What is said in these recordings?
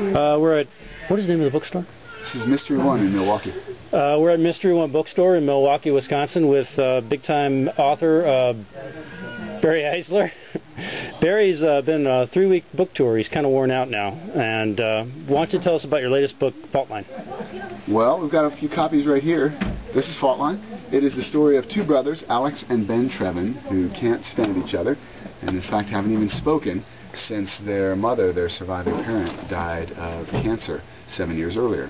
We're at, what is the name of the bookstore? This is Mystery One in Milwaukee. We're at Mystery One Bookstore in Milwaukee, Wisconsin with big-time author Barry Eisler. Barry's been a 3-week book tour. He's kind of worn out now. And why don't you tell us about your latest book, Faultline? Well, we've got a few copies right here. This is Faultline. It is the story of two brothers, Alex and Ben Trevin, who can't stand each other, and in fact haven't even spoken since their mother, their surviving parent, died of cancer 7 years earlier.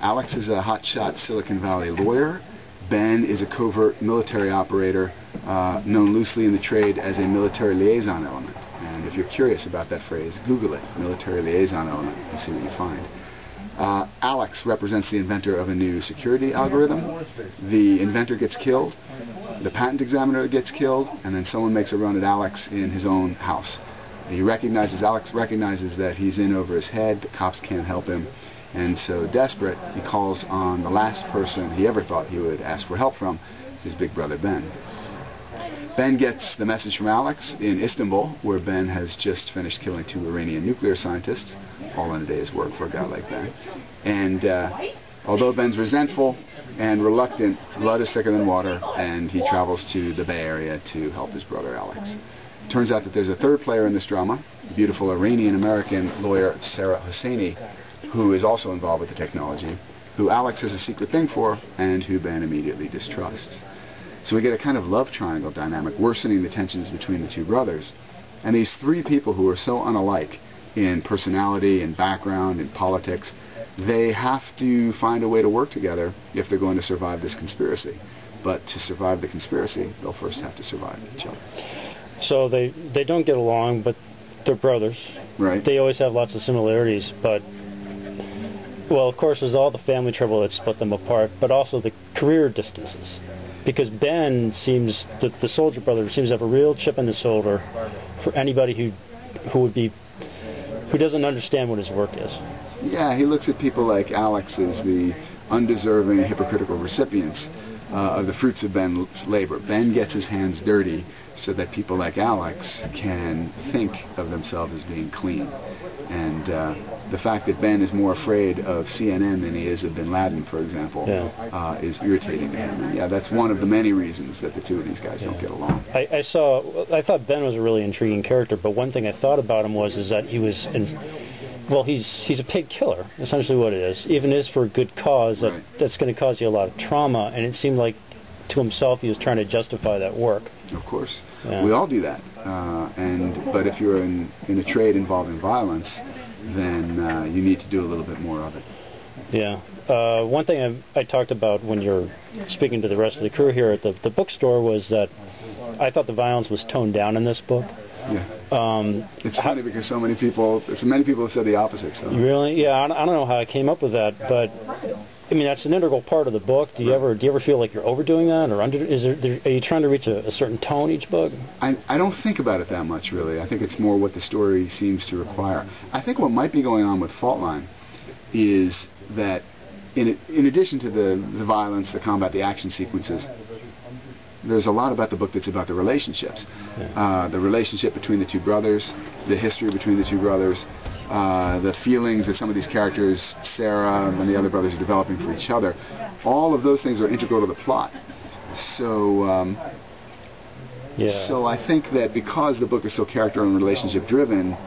Alex is a hotshot Silicon Valley lawyer. Ben is a covert military operator known loosely in the trade as a military liaison element. And if you're curious about that phrase, Google it, military liaison element, and see what you find. Alex represents the inventor of a new security algorithm. The inventor gets killed, the patent examiner gets killed, and then someone makes a run at Alex in his own house. Alex recognizes that he's in over his head, the cops can't help him, and so desperate, he calls on the last person he ever thought he would ask for help from, his big brother Ben. Ben gets the message from Alex in Istanbul, where Ben has just finished killing 2 Iranian nuclear scientists, all in a day's work for a guy like Ben. And although Ben's resentful and reluctant, blood is thicker than water, and he travels to the Bay Area to help his brother Alex. It turns out that there's a third player in this drama, the beautiful Iranian-American lawyer Sarah Hosseini, who is also involved with the technology, who Alex has a secret thing for, and who Ben immediately distrusts. So we get a kind of love triangle dynamic, worsening the tensions between the two brothers. And these 3 people who are so unalike in personality, in background, in politics, they have to find a way to work together if they're going to survive this conspiracy. But to survive the conspiracy, they'll first have to survive each other. So they don't get along, but they're brothers. Right. They always have lots of similarities, but, well, of course, there's all the family trouble that split them apart, but also the career distances. Because Ben seems, the soldier brother seems to have a real chip in his shoulder for anybody who doesn't understand what his work is. Yeah, he looks at people like Alex as the undeserving, hypocritical recipients of the fruits of Ben's labor. Ben gets his hands dirty so that people like Alex can think of themselves as being clean. And the fact that Ben is more afraid of CNN than he is of bin Laden, for example, is irritating to him. And yeah, that's one of the many reasons that the two of these guys don't get along. I thought Ben was a really intriguing character, but one thing I thought about him is that he was, he's a paid killer, essentially what it is. Even if it's for a good cause, that's going to cause you a lot of trauma, and it seemed like to himself he was trying to justify that work. Of course. Yeah. We all do that. But if you're in a trade involving violence, then you need to do a little bit more of it. Yeah. One thing I talked about when you're speaking to the rest of the crew here at the bookstore was that I thought the violence was toned down in this book. Yeah. It's funny because so many people have said the opposite. So. Really? Yeah. I don't know how I came up with that, but I mean that's an integral part of the book. Do you ever feel like you're overdoing that, or are you trying to reach a certain tone each book? I don't think about it that much, really. I think it's more what the story seems to require. I think what might be going on with Faultline is that in addition to the violence, the combat, the action sequences, there's a lot about the book that's about the relationships. The relationship between the two brothers, the history between the two brothers, the feelings that some of these characters, Sarah and the other brothers, are developing for each other. All of those things are integral to the plot. So, so I think that because the book is so character and relationship driven,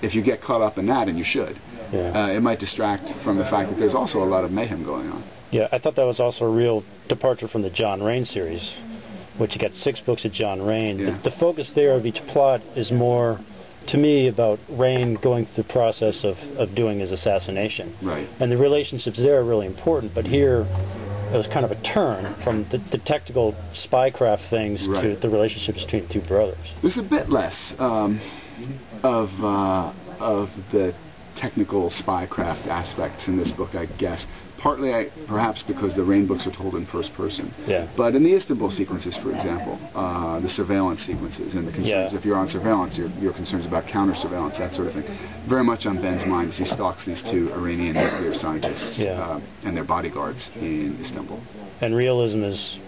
if you get caught up in that, and you should, it might distract from the fact that there's also a lot of mayhem going on. Yeah, I thought that was also a real departure from the John Rain series, which you got 6 books of John Rain. Yeah. The focus there of each plot is more, to me, about Rain going through the process of doing his assassination. Right. And the relationships there are really important, but here it was kind of a turn from the technical spycraft things to the relationships between the two brothers. There's a bit less of the technical spycraft aspects in this book, I guess. Partly, perhaps because the Rain books are told in first person. Yeah. But in the Istanbul sequences, for example, the surveillance sequences and the concerns, if you're on surveillance, your concerns about counter-surveillance, that sort of thing, very much on Ben's mind as he stalks these 2 Iranian nuclear scientists and their bodyguards in Istanbul. And realism is,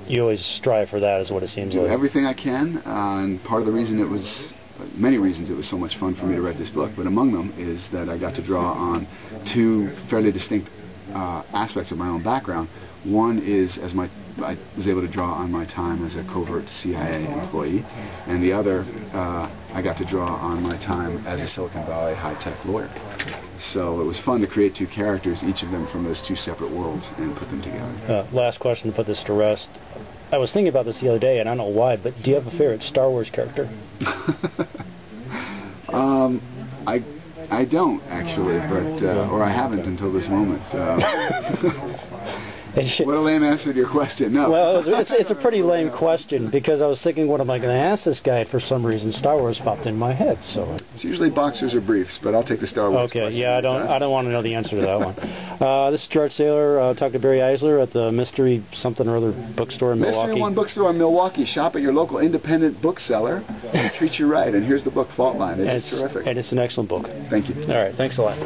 you always strive for that, is what it seems like. Everything I can, and part of the reason it was many reasons it was so much fun for me to write this book, but among them is that I got to draw on two fairly distinct aspects of my own background. One is I was able to draw on my time as a covert CIA employee, and the other I got to draw on my time as a Silicon Valley high-tech lawyer. So it was fun to create two characters, each of them from those two separate worlds, and put them together. Last question to put this to rest. I was thinking about this the other day, and I don't know why, but do you have a favorite Star Wars character? I don't, actually, but or I haven't until this moment. What a lame answer to your question. No. Well, it's a pretty lame question, because I was thinking, what am I going to ask this guy? For some reason, Star Wars popped in my head. So it's usually boxers or briefs, but I'll take the Star Wars. Okay, yeah, I don't want to know the answer to that one. This is George Saylor. Talking to Barry Eisler at the Mystery something or other bookstore in Milwaukee. Mystery One Bookstore in Milwaukee. Shop at your local independent bookseller and treat you right. And here's the book, Fault Line. It's terrific. And it's an excellent book. Thank you. All right, thanks a lot.